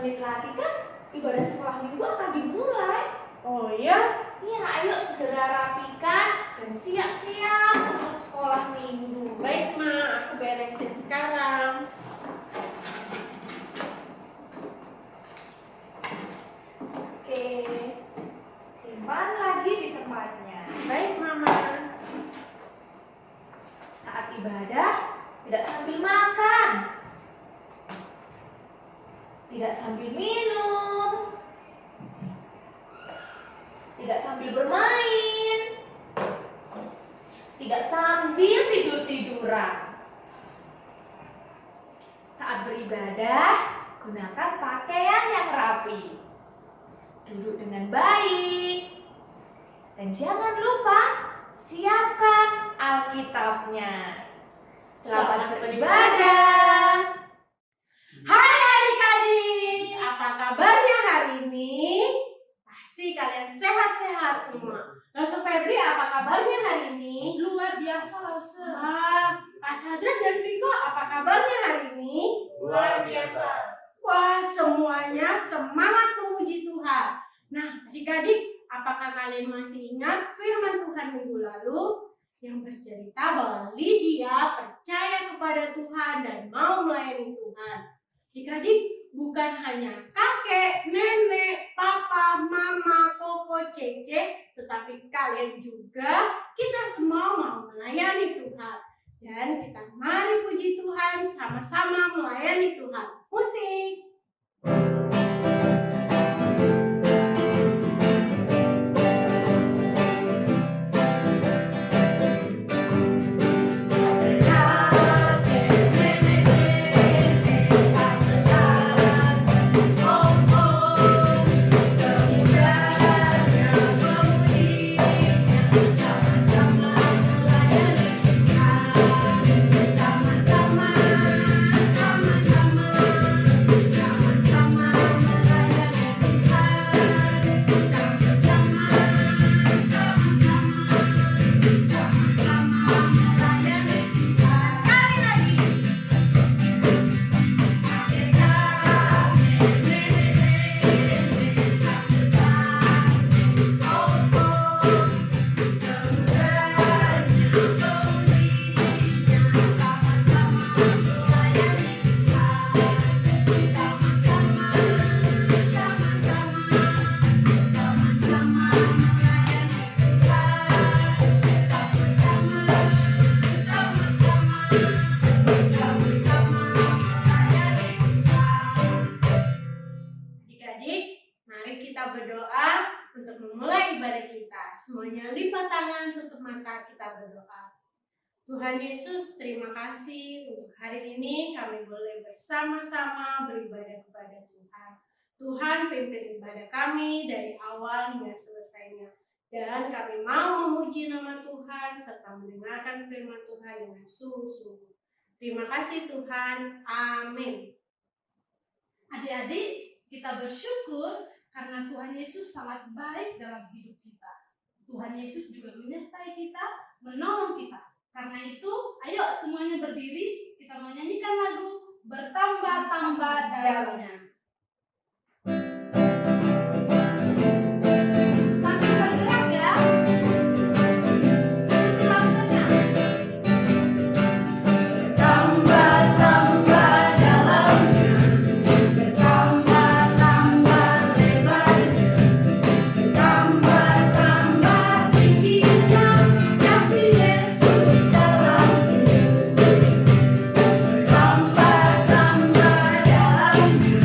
menit lagi kan ibadah sekolah minggu akan dimulai. Oh iya? Iya, ayo segera rapikan dan siap-siap untuk sekolah minggu. Baik, Ma, aku beresin sekarang. Oke. Simpan lagi di tempatnya. Baik, Mama. Saat ibadah, tidak sambil makan, tidak sambil minum, tidak sambil bermain, tidak sambil tidur-tiduran. Saat beribadah, gunakan pakaian yang rapi, duduk dengan baik, dan jangan lupa siapkan Alkitabnya. Selamat beribadah. Hai adik-adik, apa kabarnya hari ini? Pasti kalian sehat-sehat semua. Lause Febri, apa kabarnya hari ini? Luar biasa, Lause. Pak Sadra dan Viko, apa kabarnya hari ini? Luar biasa. Wah, semuanya semangat memuji Tuhan. Nah, adik-adik, apakah kalian masih ingat firman Tuhan minggu lalu yang bercerita bahwa Lydia percaya kepada Tuhan dan mau melayani Tuhan? Adik-adik, bukan hanya kakek, nenek, papa, mama, koko, cece, tetapi kalian juga, kita semua mau melayani Tuhan. Dan kita mari puji Tuhan, sama-sama melayani Tuhan. Musik! Semuanya lipat tangan, tutup mata, kita berdoa. Tuhan Yesus, terima kasih untuk hari ini kami boleh bersama-sama beribadah kepada Tuhan. Tuhan pimpin ibadah kami dari awal hingga selesainya. Dan kami mau memuji nama Tuhan serta mendengarkan firman Tuhan dengan sungguh-sungguh. Terima kasih Tuhan. Amin. Adik-adik, kita bersyukur karena Tuhan Yesus sangat baik dalam hidup kita. Tuhan Yesus juga menyertai kita, menolong kita. Karena itu, ayo semuanya berdiri, kita menyanyikan lagu Bertambah-tambah dalamnya. Sambil bergerak ya. Itu langsungnya. Bertambah-tambah dalamnya, bertambah-tambah lebarnya, bertambah-tambah tingginya kasih Yesus dalamku. Bertambah-tambah dalamnya,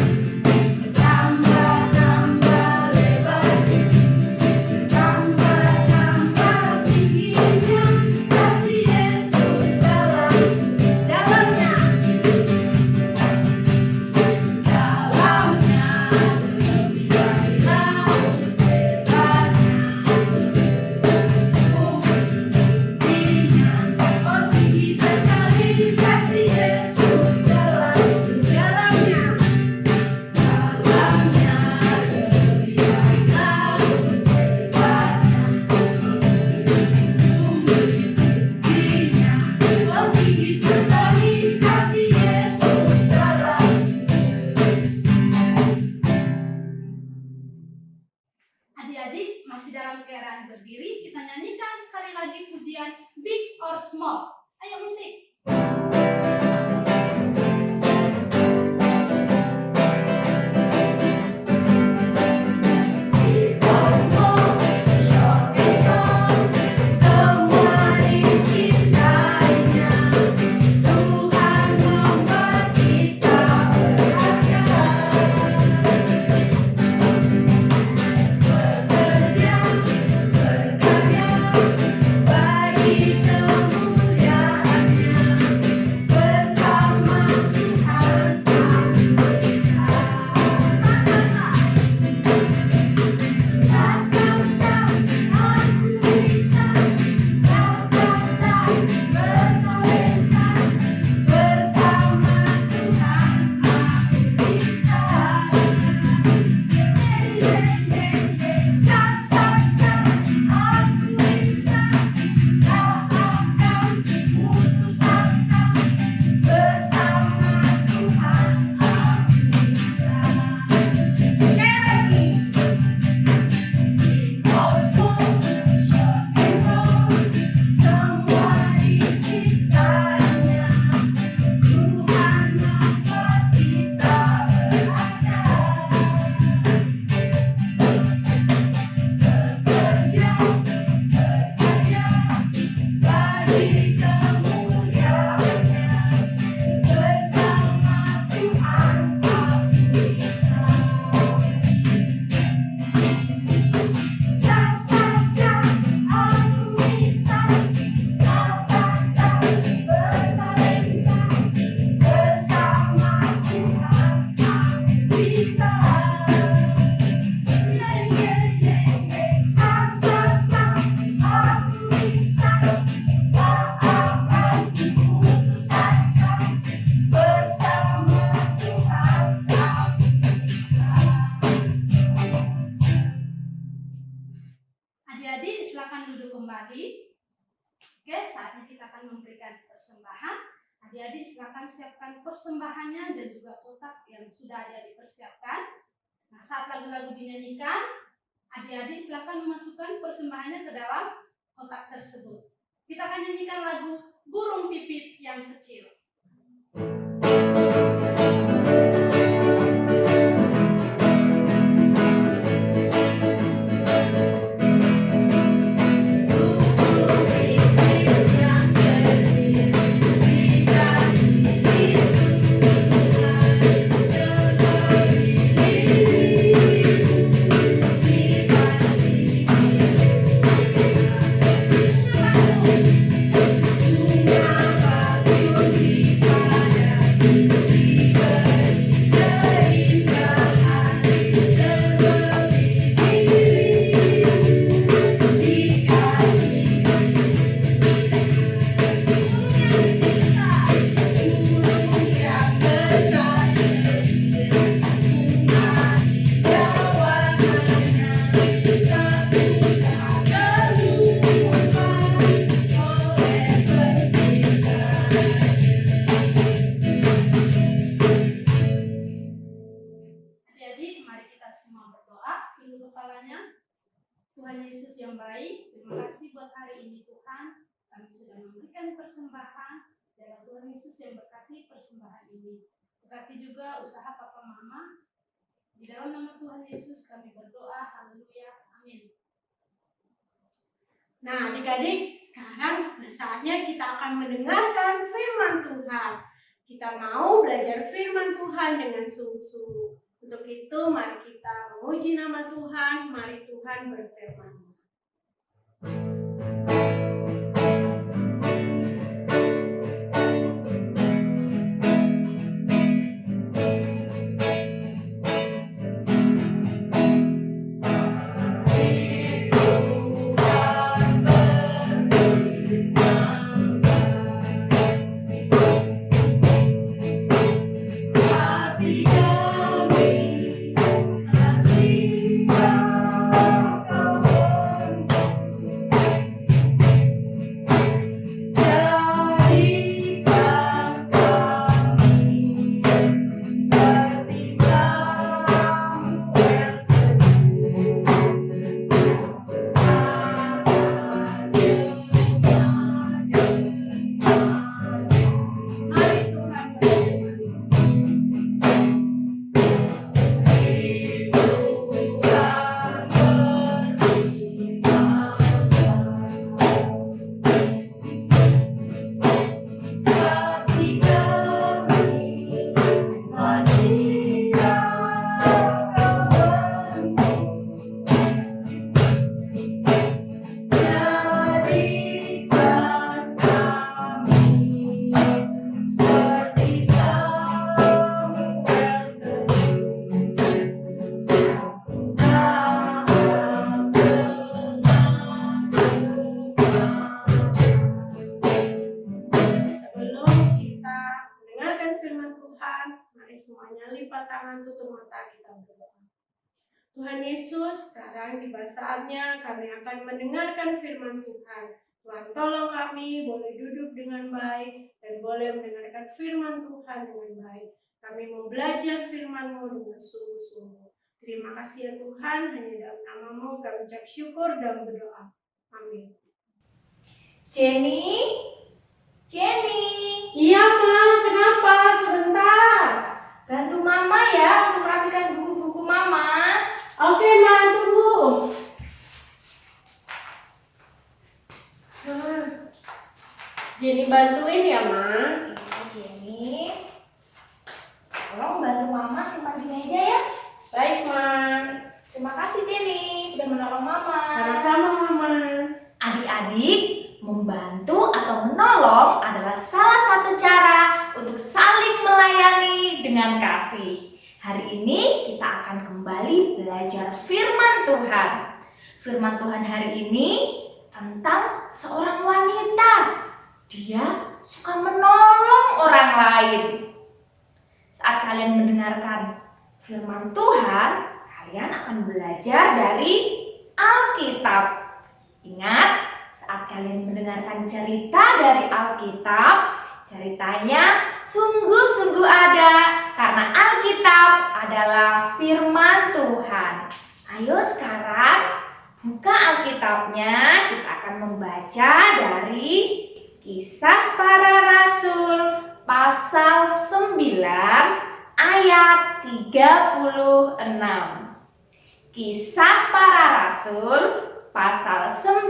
saatnya kita akan memberikan persembahan. Adik-adik silakan siapkan persembahannya dan juga kotak yang sudah adik-adik persiapkan. Nah, saat lagu-lagu dinyanyikan, adik-adik silakan memasukkan persembahannya ke dalam kotak tersebut. Kita akan nyanyikan lagu Burung Pipit yang Kecil. Adik-adik, mari kita semua berdoa. Tunduk kepalanya. Tuhan Yesus yang baik, terima kasih buat hari ini Tuhan. Kami sudah memberikan persembahan. Dan Tuhan Yesus yang berkati persembahan ini. Berkati juga usaha Papa Mama. Di dalam nama Tuhan Yesus kami berdoa. Haleluya. Amin. Nah, adik-adik, sekarang saatnya kita akan mendengarkan firman Tuhan. Kita mau belajar firman Tuhan dengan sungguh-sungguh. Untuk itu, mari kita memuji nama Tuhan. Mari Tuhan berfirman. Semuanya lipat tangan, tutup mata, kita berdoa. Tuhan Yesus, sekarang tiba saatnya kami akan mendengarkan firman Tuhan. Tuhan tolong kami boleh duduk dengan baik dan boleh mendengarkan firman Tuhan dengan baik. Kami mau belajar firman-Mu dengan sungguh-sungguh. Terima kasih ya Tuhan, hanya dalam nama-Mu kami ucap syukur dan berdoa. Amin. Jenny? Iya Ma, kenapa? Sebentar. Bantu Mama ya untuk merapikan buku-buku Mama. Oke Ma, tunggu. Jenny bantuin ya Ma. Iya Jenny. Tolong bantu Mama simpan di meja ya. Baik Ma. Terima kasih Jenny sudah menolong Mama. Sama-sama Mama. Adik-adik, membantu atau menolong adalah salah satu cara untuk saling melayani dengan kasih. Hari ini kita akan kembali belajar firman Tuhan. Firman Tuhan hari ini tentang seorang wanita. Dia suka menolong orang lain. Saat kalian mendengarkan firman Tuhan, kalian akan belajar dari Alkitab. Ingat, saat kalian mendengarkan cerita dari Alkitab, ceritanya sungguh-sungguh ada karena Alkitab adalah firman Tuhan. Ayo sekarang buka Alkitabnya, kita akan membaca dari Kisah Para Rasul pasal 9 ayat 36. Kisah Para Rasul pasal 9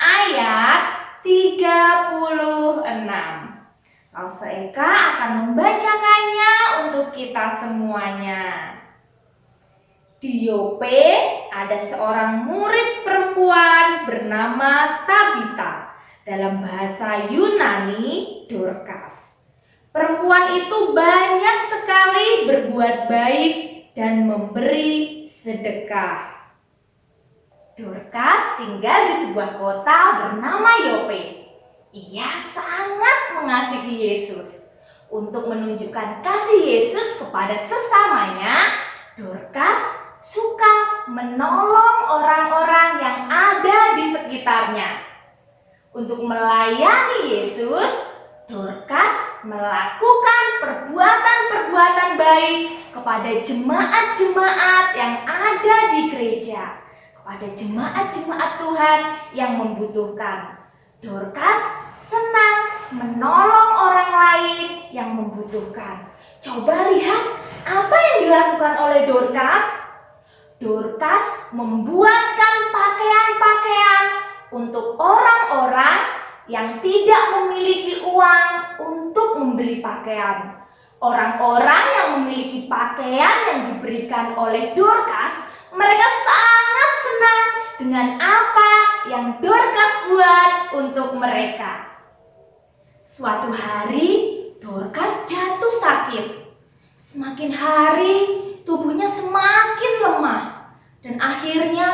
ayat 36. Pastor Eka akan membacakannya untuk kita semuanya. Di Yope ada seorang murid perempuan bernama Tabita, dalam bahasa Yunani Dorcas. Perempuan itu banyak sekali berbuat baik dan memberi sedekah. Dorcas tinggal di sebuah kota bernama Yope. Ia sangat mengasihi Yesus. Untuk menunjukkan kasih Yesus kepada sesamanya, Dorcas suka menolong orang-orang yang ada di sekitarnya. Untuk melayani Yesus, Dorcas melakukan perbuatan-perbuatan baik kepada jemaat-jemaat yang ada di gereja, kepada jemaat-jemaat Tuhan yang membutuhkan. Dorcas senang menolong orang lain yang membutuhkan. Coba lihat apa yang dilakukan oleh Dorcas. Dorcas membuatkan pakaian-pakaian untuk orang-orang yang tidak memiliki uang untuk membeli pakaian. Orang-orang yang memiliki pakaian yang diberikan oleh Dorcas, mereka sangat senang dengan apa yang Dorcas buat untuk mereka. Suatu hari Dorcas jatuh sakit. Semakin hari tubuhnya semakin lemah dan akhirnya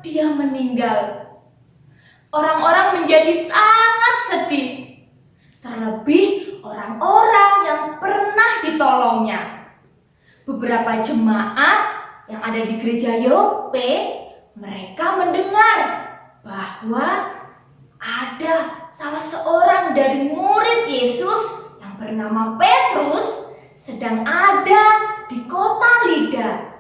dia meninggal. Orang-orang menjadi sangat sedih, terlebih orang-orang yang pernah ditolongnya. Beberapa jemaat yang ada di gereja Yope, mereka mendengar bahwa ada salah seorang dari murid Yesus yang bernama Petrus sedang ada di kota Lida,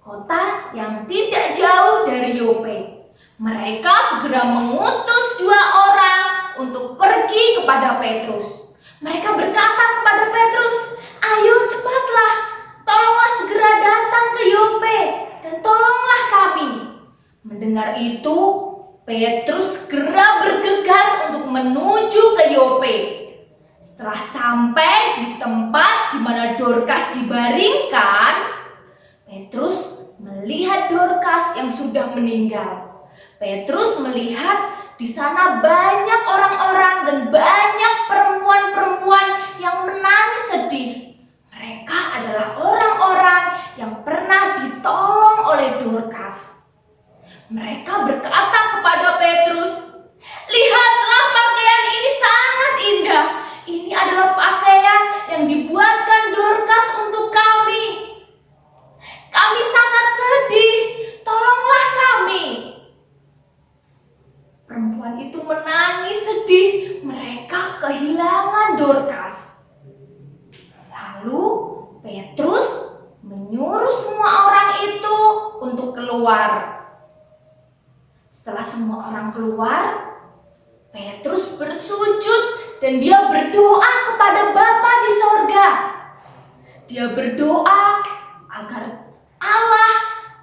kota yang tidak jauh dari Yope. Mereka segera mengutus 2 orang untuk pergi kepada Petrus. Mereka berkata kepada Petrus, "Ayo cepatlah, tolonglah segera datang ke Yope dan tolonglah kami." Mendengar itu, Petrus segera bergegas untuk menuju ke Yope. Setelah sampai di tempat di mana Dorcas dibaringkan, Petrus melihat Dorcas yang sudah meninggal. Petrus melihat di sana banyak orang-orang dan banyak perempuan-perempuan yang menangis sedih. Mereka adalah orang-orang yang pernah ditolong oleh Dorcas. Mereka berkata kepada Petrus, "Lihatlah, pakaian ini sangat indah. Ini adalah pakaian yang dibuatkan Dorcas untuk kami. Kami sangat sedih, tolonglah kami." Perempuan itu menangis sedih, mereka kehilangan Dorcas. Lalu Petrus menyuruh semua orang itu untuk keluar. Setelah semua orang keluar, Petrus bersujud dan dia berdoa kepada Bapa di sorga. Dia berdoa agar Allah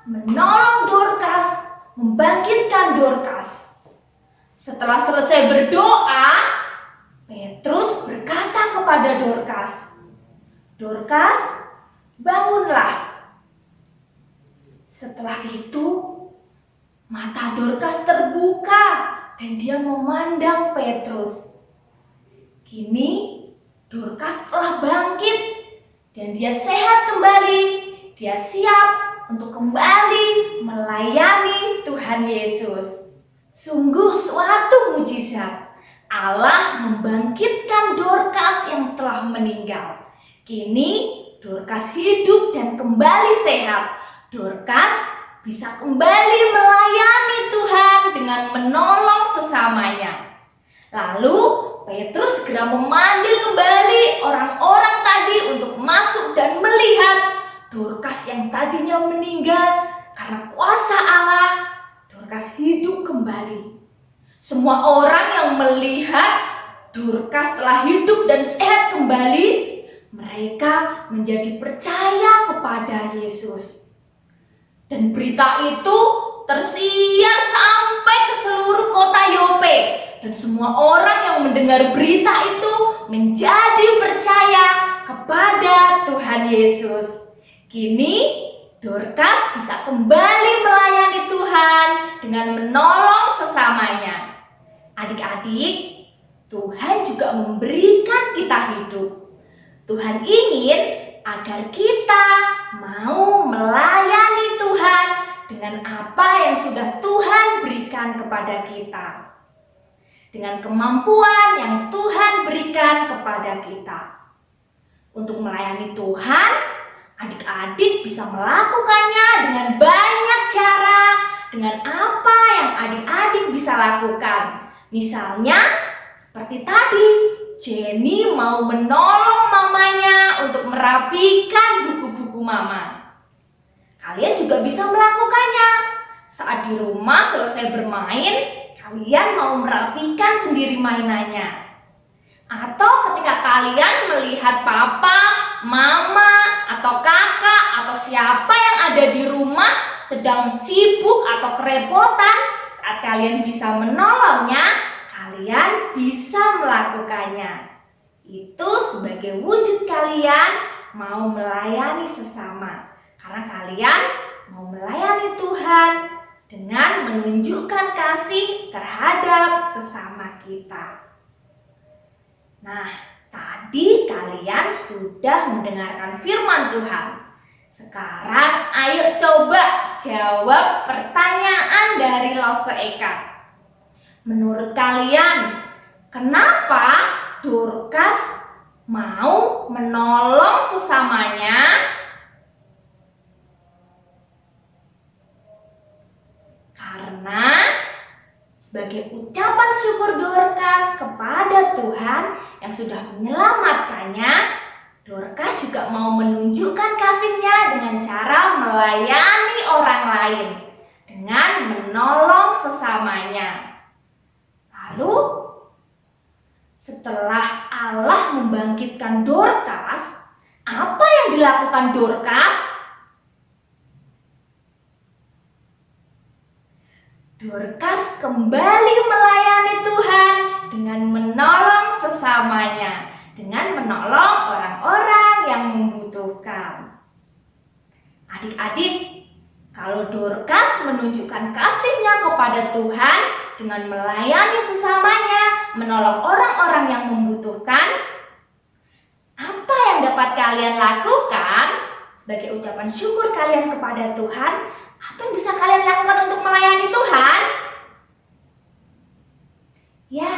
menolong Dorcas, membangkitkan Dorcas. Setelah selesai berdoa, Petrus berkata kepada Dorcas, "Dorcas, bangunlah." Setelah itu, mata Dorcas terbuka dan dia memandang Petrus. Kini Dorcas telah bangkit dan dia sehat kembali. Dia siap untuk kembali melayani Tuhan Yesus. Sungguh suatu mujizat. Allah membangkitkan Dorcas yang telah meninggal. Kini Dorcas hidup dan kembali sehat. Dorcas bisa kembali melayani Tuhan dengan menolong sesamanya. Lalu Petrus segera memanggil kembali orang-orang tadi untuk masuk dan melihat Dorcas yang tadinya meninggal karena kuasa Allah. Dorcas hidup kembali. Semua orang yang melihat Dorcas telah hidup dan sehat kembali, mereka menjadi percaya kepada Yesus. Dan berita itu tersiar sampai ke seluruh kota Yope. Dan semua orang yang mendengar berita itu menjadi percaya kepada Tuhan Yesus. Kini Dorcas bisa kembali melayani Tuhan dengan menolong sesamanya. Adik-adik, Tuhan juga memberikan kita hidup. Tuhan ingin agar kita mau melayani Tuhan dengan apa yang sudah Tuhan berikan kepada kita. Dengan kemampuan yang Tuhan berikan kepada kita. Untuk melayani Tuhan, adik-adik bisa melakukannya dengan banyak cara, dengan apa yang adik-adik bisa lakukan. Misalnya, seperti tadi, Jenny mau menolong mamanya untuk merapikan buku-buku mama. Kalian juga bisa melakukannya. Saat di rumah selesai bermain, kalian mau merapikan sendiri mainannya. Atau ketika kalian melihat papa, mama, atau kakak, atau siapa yang ada di rumah sedang sibuk atau kerepotan, saat kalian bisa menolongnya, kalian bisa melakukannya. Itu sebagai wujud kalian mau melayani sesama. Karena kalian mau melayani Tuhan dengan menunjukkan kasih terhadap sesama kita. Nah, tadi kalian sudah mendengarkan firman Tuhan. Sekarang ayo coba jawab pertanyaan dari Lause Eka. Menurut kalian, kenapa Dorcas mau menolong sesamanya? Karena sebagai ucapan syukur Dorcas kepada Tuhan yang sudah menyelamatkannya, Dorcas juga mau menunjukkan kasihnya dengan cara melayani orang lain, dengan menolong sesamanya. Lalu, setelah Allah membangkitkan Dorcas, apa yang dilakukan Dorcas? Dorcas kembali melayani Tuhan dengan menolong sesamanya, dengan menolong orang-orang yang membutuhkan. Adik-adik, kalau Dorcas menunjukkan kasihnya kepada Tuhan dengan melayani sesamanya, menolong orang-orang yang membutuhkan, apa yang dapat kalian lakukan sebagai ucapan syukur kalian kepada Tuhan? Apa yang bisa kalian lakukan untuk melayani Tuhan? Ya,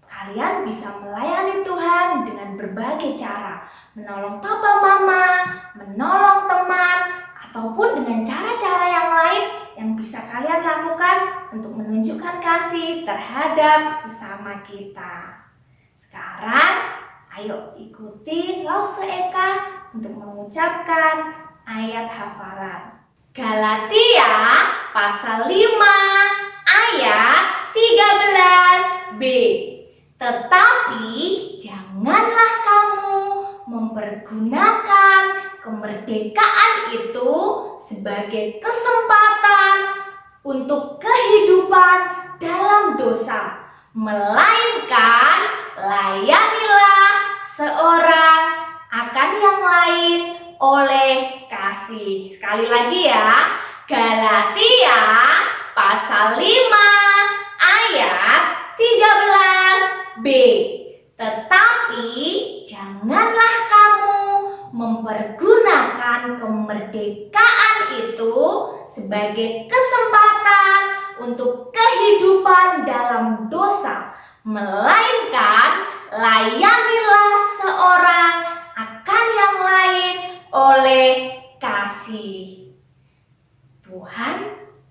kalian bisa melayani Tuhan dengan berbagai cara. Menolong papa mama, menolong teman, ataupun dengan cara-cara yang lain yang bisa kalian lakukan untuk menunjukkan kasih terhadap sesama kita. Sekarang, ayo ikuti Lause Eka untuk mengucapkan ayat hafalan. Galatia pasal 5 ayat 13b. Tetapi janganlah kamu mempergunakan kemerdekaan itu sebagai kesempatan untuk kehidupan dalam dosa, melainkan layanilah seorang akan yang lain oleh kasih. Sekali lagi ya, Galatia pasal 5 ayat 13b. Tetapi janganlah kamu mempergunakan kemerdekaan itu sebagai kesempatan untuk kehidupan dalam dosa, melainkan layanilah seorang akan yang lain oleh kasih.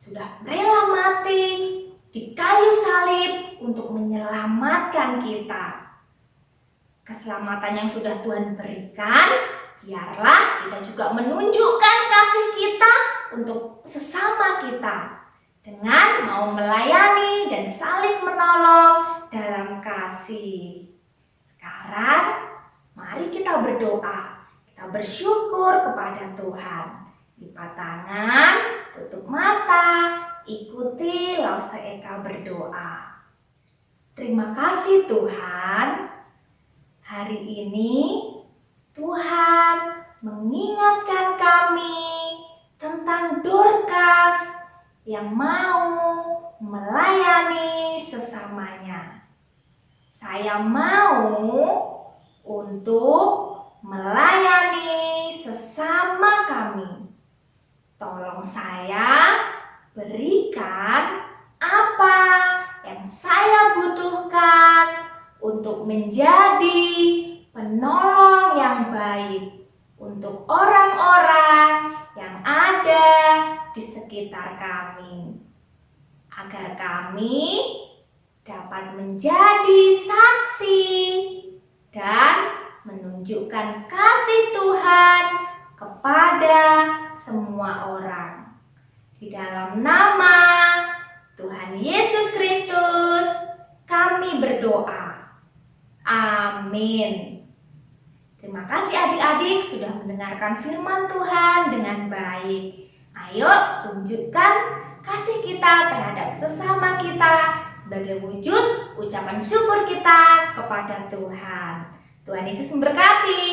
sudah rela mati di kayu salib untuk menyelamatkan kita. Keselamatan yang sudah Tuhan berikan, biarlah kita juga menunjukkan kasih kita untuk sesama kita dengan mau melayani dan saling menolong dalam kasih. Sekarang, mari kita berdoa. Kita bersyukur kepada Tuhan. Lipat tangan, tutup mata, ikuti Lause Eka berdoa. Terima kasih Tuhan. Hari ini Tuhan mengingatkan kami tentang Dorcas yang mau melayani sesamanya. Saya mau untuk melayani sesama kami. Tolong saya berikan apa yang saya butuhkan untuk menjadi penolong yang baik untuk orang-orang yang ada di sekitar kami, agar kami dapat menjadi saksi dan menunjukkan kasih Tuhan kepada semua orang. Di dalam nama Tuhan Yesus Kristus kami berdoa. Amin. Terima kasih adik-adik sudah mendengarkan firman Tuhan dengan baik. Ayo tunjukkan kasih kita terhadap sesama kita sebagai wujud ucapan syukur kita kepada Tuhan. Tuhan Yesus memberkati.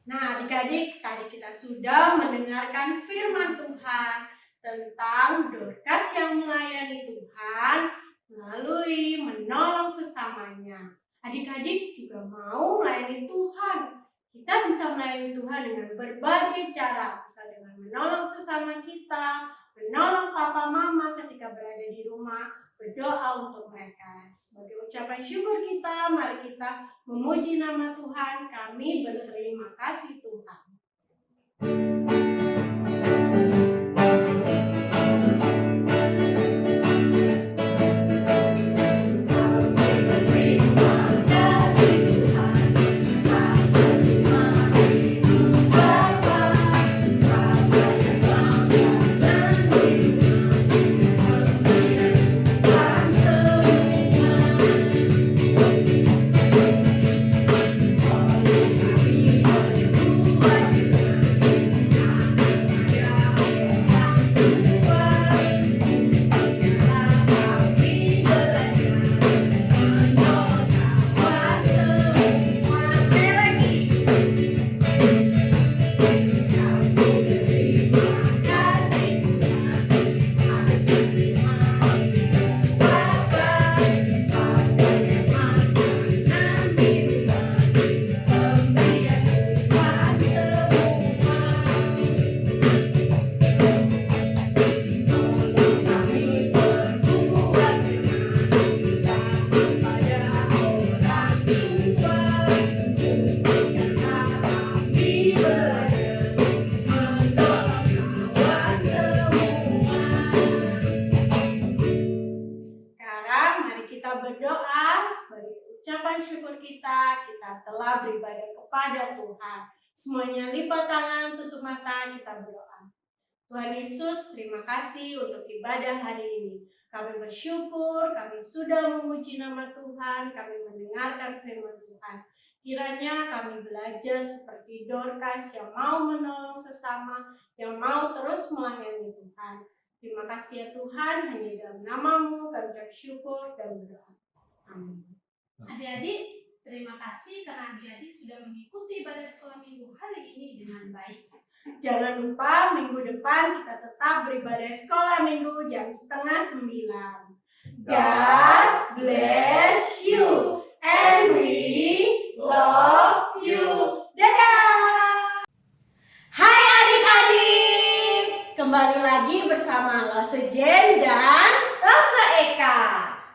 Nah, adik-adik, tadi kita sudah mendengarkan firman Tuhan tentang Dorcas yang melayani Tuhan melalui menolong sesamanya. Adik-adik juga mau melayani Tuhan. Kita bisa melayani Tuhan dengan berbagai cara, bisa dengan menolong sesama kita, menolong papa mama ketika berada di rumah, berdoa untuk mereka. Sebagai ucapan syukur kita, mari kita memuji nama Tuhan. Kami berterima kasih Tuhan. Kita telah beribadah kepada Tuhan. Semuanya lipat tangan, tutup mata, kita berdoa. Tuhan Yesus, terima kasih untuk ibadah hari ini. Kami bersyukur, kami sudah memuji nama Tuhan, kami mendengarkan firman Tuhan. Kiranya kami belajar seperti Dorcas yang mau menolong sesama, yang mau terus melayani Tuhan. Terima kasih ya Tuhan, hanya dalam nama-Mu kami bersyukur dan berdoa. Amin. Adik-adik, terima kasih karena adik-adik sudah mengikuti ibadah sekolah minggu hari ini dengan baik. Jangan lupa minggu depan kita tetap beribadah sekolah minggu jam 8:30. God bless you and we love you. Dadah! Hai adik-adik, kembali lagi bersama Lause Jen dan Lause Eka.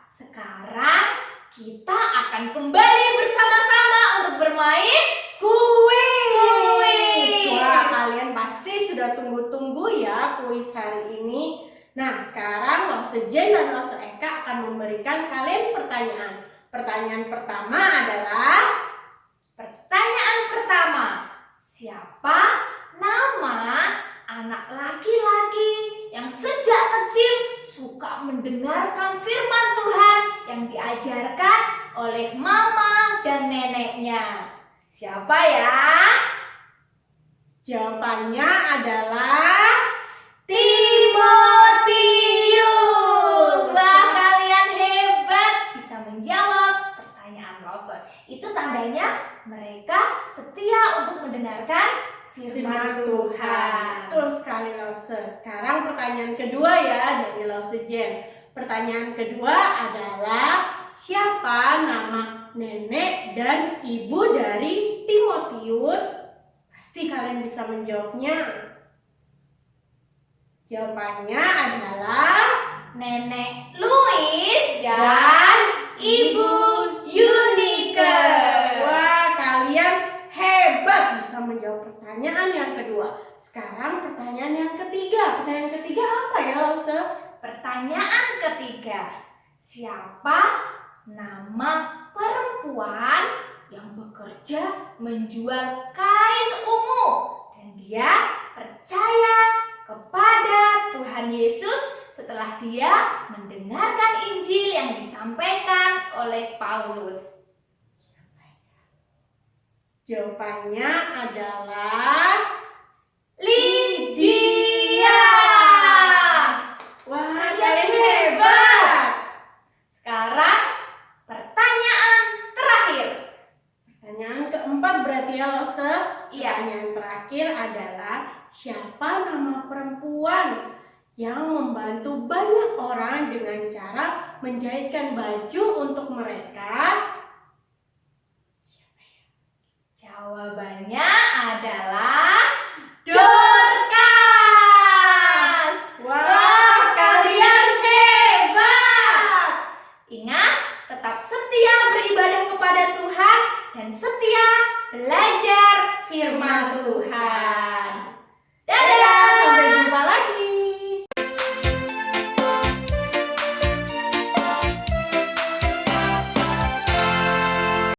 Sekarang kita akan kembali bersama-sama untuk bermain kuis. Wah, kalian pasti sudah tunggu-tunggu ya kuis hari ini. Nah, sekarang Lause Jen dan Lause Eka akan memberikan kalian pertanyaan. Pertanyaan pertama adalah, Pertanyaan pertama, siapa nama anak laki-laki yang sejak kecil suka mendengarkan firman Tuhan yang diajarkan oleh mama dan neneknya? Siapa ya? jawabannya adalah Timotius. Wah, kalian hebat bisa menjawab pertanyaan Lause. Itu tandanya mereka setia untuk mendengarkan firman Tuhan. Betul sekali Lause. Sekarang pertanyaan kedua ya dari Lause Jen. Pertanyaan kedua adalah, siapa nama nenek dan ibu dari Timotius? Pasti kalian bisa menjawabnya. Jawabannya adalah Nenek Louis dan Ibu Yunike. wah, kalian hebat bisa menjawab pertanyaan yang kedua. Sekarang pertanyaan yang ketiga. Pertanyaan ketiga apa ya, Lause? Pertanyaan ketiga, siapa nama perempuan yang bekerja menjual kain ungu dan dia percaya kepada Tuhan Yesus setelah dia mendengarkan Injil yang disampaikan oleh Paulus? Jawabannya adalah Lydia. wah, Kalian hebat. Sekarang pertanyaan terakhir. Pertanyaan keempat berarti ya, Lause? Iya. Pertanyaan terakhir adalah, siapa nama perempuan yang membantu banyak orang dengan cara menjahitkan baju untuk mereka? Jawabannya adalah